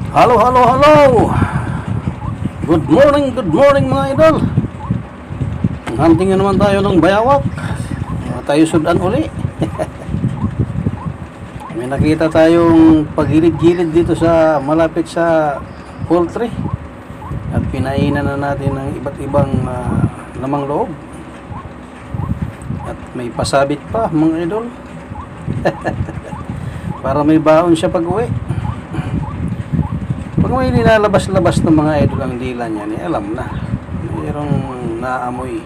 Halo, halo, halo. Good morning mga idol. Hunting na naman tayo ng bayawak. Tayo sudan uli. May nakita tayong pagilid-gilid dito sa malapit sa poultry. At pinainan na natin ng iba't ibang lamang loob. At may pasabit pa mga idol. Para may baon siya pag uwi. Pag may nilalabas-labas ng mga idol ang dila niya, alam na. Mayroong naamoy.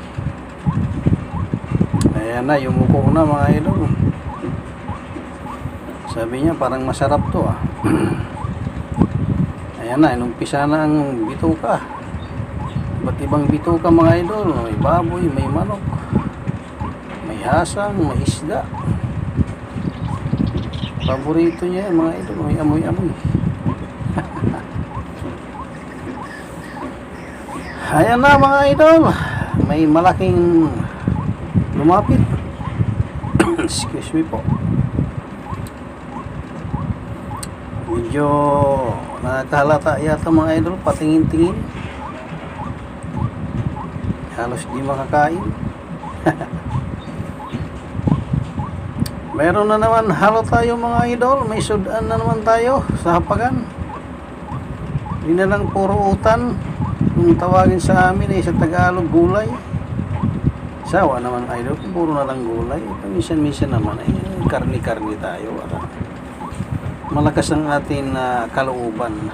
Ayan na, yumuko na mga idol. Sabi niya, parang masarap to ah. Ayan na, inumpisa na ang bituka. Ba't ibang bituka mga idol? May baboy, may manok, may hasang, may isda. Paborito niya mga idol, may amoy-amoy. Ayan na mga idol, may malaking lumapit. Excuse me po. Medyo nakahalata yata mga idol, patingin-tingin. Halos di makakain. Meron na naman halo tayo mga idol, may sudan na naman tayo sa hapagan. Hindi na lang puro utan. Kung tawagin sa amin ay sa Tagalog gulay. Sawa naman idol, puro na lang gulay. Minsan-minsan naman ay karni-karni tayo. Malakas ang ating kalooban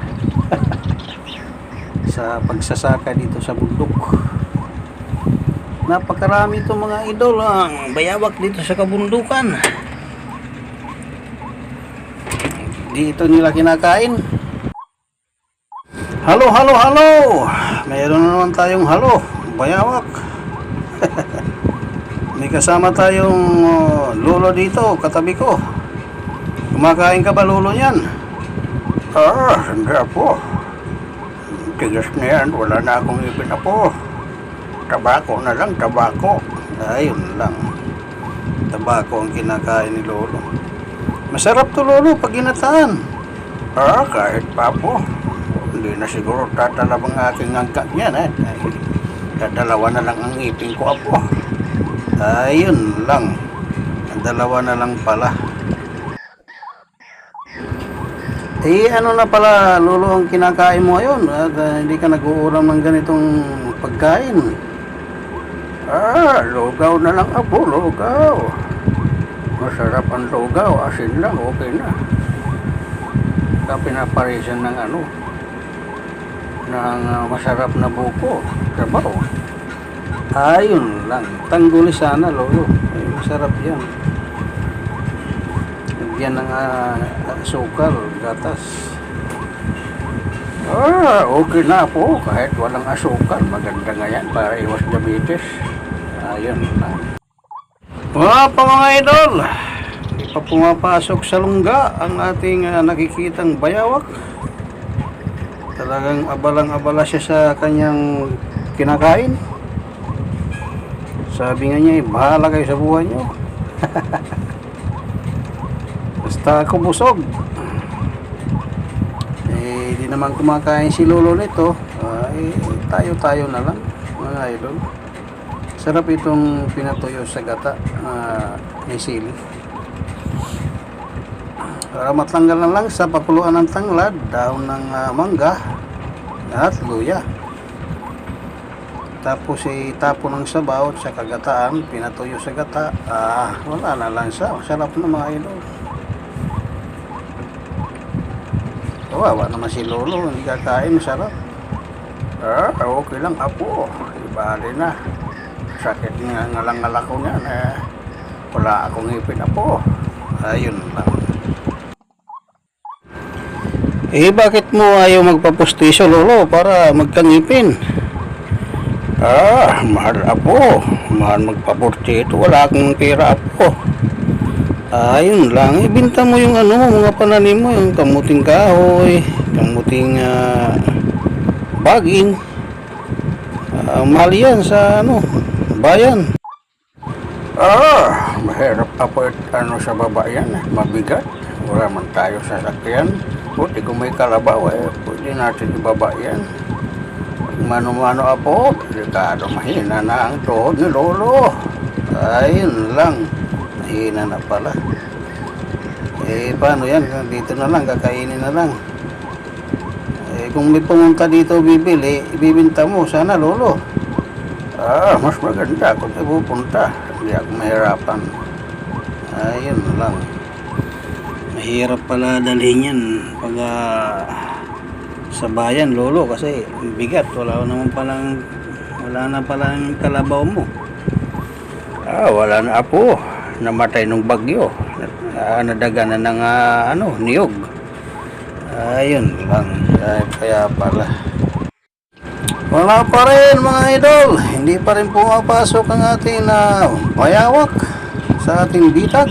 sa pagsasaka dito sa bundok. Napakarami itong mga idol ang bayawak dito sa kabundukan. Dito nila kinakain. Halo, halo, halo. Mayroon na naman tayong halo, bayawak. May kasama tayong lolo dito, katabi ko. Kumakain ka ba lolo niyan? Hindi po. Tigas na yan, wala na akong ipin na po. Tabako na lang, tabako. Ayun lang. Tabako ang kinakain ni lolo. Masarap to lolo pag ginataan. Kahit pa po. Hindi na siguro tatalabang aking angka niyan eh. Dalawa na lang ang ipin ko po. Ayun lang. Dalawa na lang pala. Ano na pala lolo ang kinakain mo ngayon? At hindi ka nag-uuram ng ganitong pagkain. Lugaw na lang po, lugaw. Masarap ang lugaw, asin lang, okay na. Pinaparisan ng ng masarap na buko, sabaw. Ayun lang. Tangguli sana lolo. Ay, masarap yan. Lagyan ng asukal, gatas. Okay na po, kahit walang asukal. Maganda nga yan para iwas diabetes. Ayun lang. Pa mga idol, hindi pa pumapasok sa lungga ang ating nakikitang bayawak. Talagang abalang-abala siya sa kanyang kinakain. Sabi nga niya, bahala kayo sa buhay niyo. Basta ako busog. Di naman kumakain si lolo nito. Tayo-tayo na lang mga idol. Sarap itong pinatuyo sa gata, may sili. Para matanggal na lang sa pakuluan ng tanglad, daon ng mangga at luya. Tapos itapo ng sabaw sa kagataan, pinatuyo sa gata. Wala na lang siya. Masarap na mga idol. Kawawa naman si lolo, hindi kakain, masarap. Okay lang apo. Ibali na. Sakit nga ngalang-ngala ko nga wala akong ipin po. Ayun lang. Bakit mo ayaw magpapustiso lolo para magkangipin? Mahal apo. Mahal magpaportito. Wala akong pera apo. Ayun lang. Ibinta mo yung mga pananim mo, yung kamuting kahoy, kamuting baging. Mahal yan sa bayan. Mahirap apo sa baba yan. Mabigat. Wala man tayo sa sakyan. Buti kung may kalabaw pwede natin ibaba yan. Mano-mano apo, delikado, mahina na ang tuhod ni Lolo. Ayun lang, mahina na pala. Paano yan? Dito na lang, kakainin na lang. Kung may pumunta dito bibili, ibibinta mo, sana Lolo. Mas maganda kung may pupunta. Hindi ako mahirapan. Ayun lang. Mahirap pala dalhin yan pag sa bayan, Lolo, kasi bigat. Wala na palang kalabaw mo. Wala na apo. Namatay nung bagyo. Nadaga na ng niyog. Ayun lang. Kaya pala. Wala pa rin mga idol. Hindi pa rin pumapasok ang ating bayawak sa ating bitag.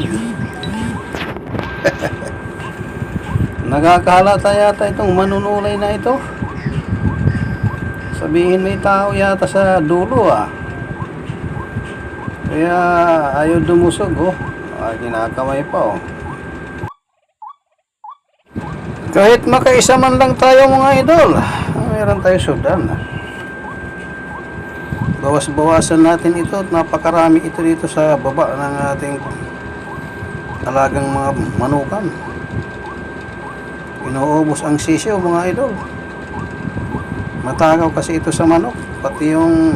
Nagkakalata yata itong manunulay na ito. Sabihin may tao yata sa dulo Kaya ayaw dumusog kinakamay pa Kahit makaisa man lang tayo mga idol, meron tayo sudan. Bawas-bawasan natin ito at napakarami ito dito sa baba ng ating alagang mga manukan. Inuubos ang sisiyo mga idol. Matagaw kasi ito sa manok, pati yung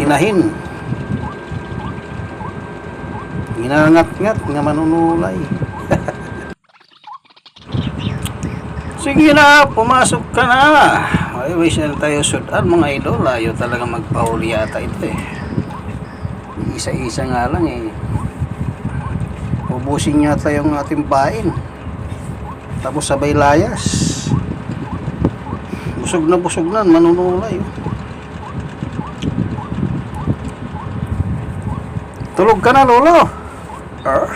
inahin. Ginangat-ngat nga manunulay. Sige na, pumasok ka na. Ay, wish na tayo sudan mga idol. Ayaw talaga magpahuli yata ito Isa-isa nga lang Ubusin yata yung ating bain. Tapos sabay layas. Busog na manunulay. Tulog ka na Lolo?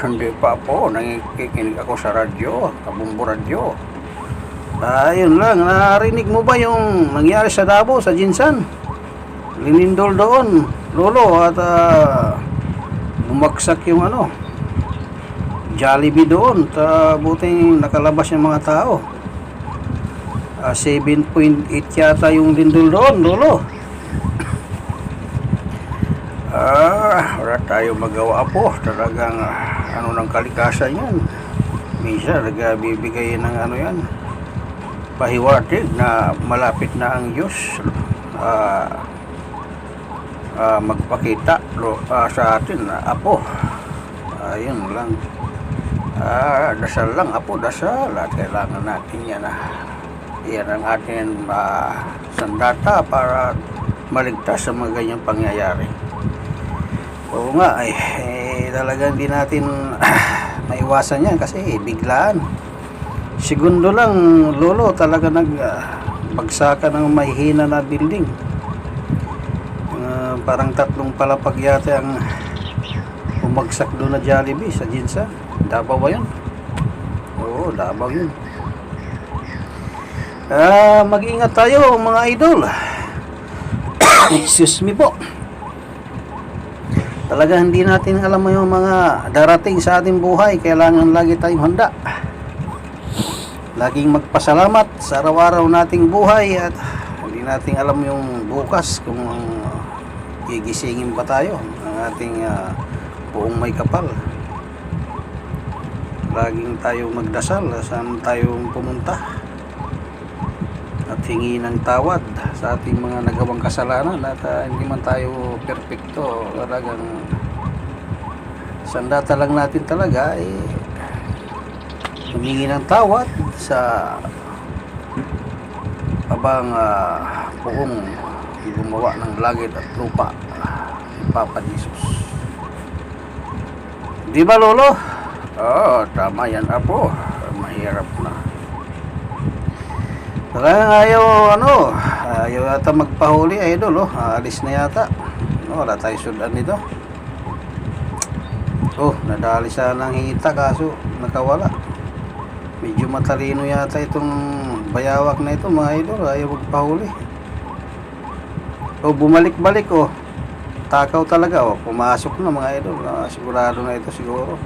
Hindi pa po. Nangikinig ako sa radyo. Kabumbo radyo. Ayun lang. Narinig mo ba yung nangyari sa Davao, sa Jinsan? Linindol doon Lolo. At bumagsak yung Jollibee doon. Buting nakalabas yung mga tao. 7.8 yata yung lindol doon, Lolo. Wala tayo magawa po. Talagang ng kalikasan yan. Minsan nagbibigay ng yan. Pahiwatig na malapit na ang Diyos magpakita sa atin apo. Ayun lang. Dasal lang apo, dasal. At kailangan natin yan yan ang ating sandata para maligtas sa mga ganyang pangyayari. Oo nga talagang hindi natin maiwasan yan kasi biglaan. Segundo lang Lolo talaga bagsakan ng mahihina na building. Parang 3 palapag yata ang bumagsak doon na Jollibee sa Jinsan. Davao ba yun? Oo, Davao yun. Mag-ingat tayo mga idol. Excuse me po. Talaga hindi natin alam mo yung mga darating sa ating buhay. Kailangan lagi tayong handa. Laging magpasalamat sa araw-araw nating buhay. At hindi natin alam yung bukas kung gigisingin pa tayo ang ating buong may kapal. Laging tayo magdasal saan tayo pumunta at hingi ng tawad sa ating mga nagawang kasalanan at hindi man tayo perfecto. Talagang sandata lang natin talaga humingi ng tawad sa abang buong gumawa ng langit at lupa ni Papa Jesus. Di ba Lolo? Tama yan apo. Mahirap na. Talagang ayaw yata magpahuli idol alis na yata. Wala tayo sudan nito. Nadali sana ng hita kaso nakawala. Medyo matalino yata itong bayawak na ito mga idol. Ayaw magpahuli. Bumalik-balik takaw talaga pumasok na mga idol. Sigurado na ito siguro.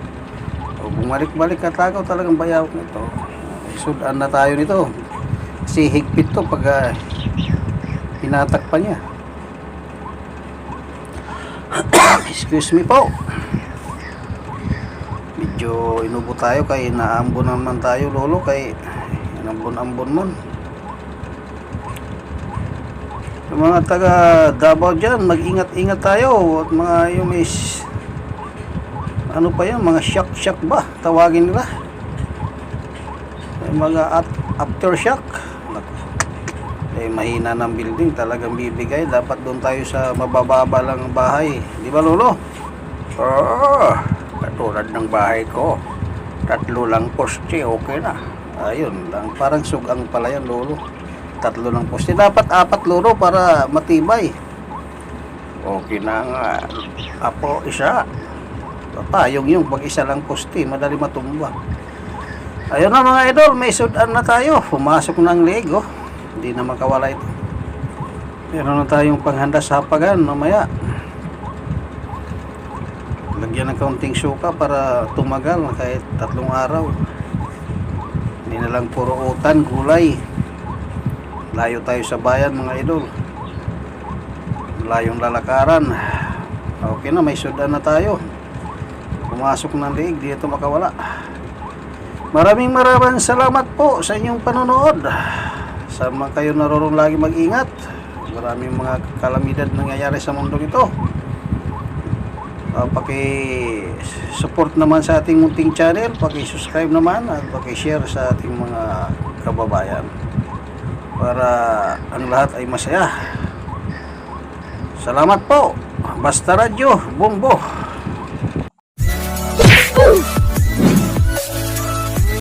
Bumalik-balik at takaw talagang bayawak nito. sudan na tayo nito. Kasi higpit to pag hinatakpan niya. Excuse me po. Medyo inubo tayo kay naambon naman tayo lolo kay inambon-ambon man. Yung mga taga Davao dyan, mag-ingat-ingat tayo. At mga yung is ano pa yan, mga shock ba tawagin nila, yung mga aftershock. Mahina ng building, talagang bibigay. Dapat doon tayo sa mabababa lang bahay, di ba lolo? Katulad ng bahay ko, 3 lang poste, okay na. Ayun lang, parang sugang pala yan lolo. 3 lang poste, dapat 4 lolo para matibay. Okay na nga, apo isa. Papayong pag isa lang poste, madali matumba. Ayun na mga idol, may sudan na tayo. Pumasok ng leg, oh. Hindi na makawala ito. Meron na tayong panghanda sa hapagan mamaya. Lagyan ng kaunting suka para tumagal kahit 3 araw. Hindi na lang puro utan, gulay. Layo tayo sa bayan mga idol. Layong lalakaran. Okay na, may sudan na tayo. Pumasok ng liig, di ito makawala. Maraming salamat po sa inyong panonood. Sama kayo naroon lagi mag-ingat. Maraming mga kalamidad nangyayari sa mundo nito. Paki-support naman sa ating munting channel, paki-subscribe naman at paki-share sa ating mga kababayan para ang lahat ay masaya. Salamat po. Basta Radyo Bumbo.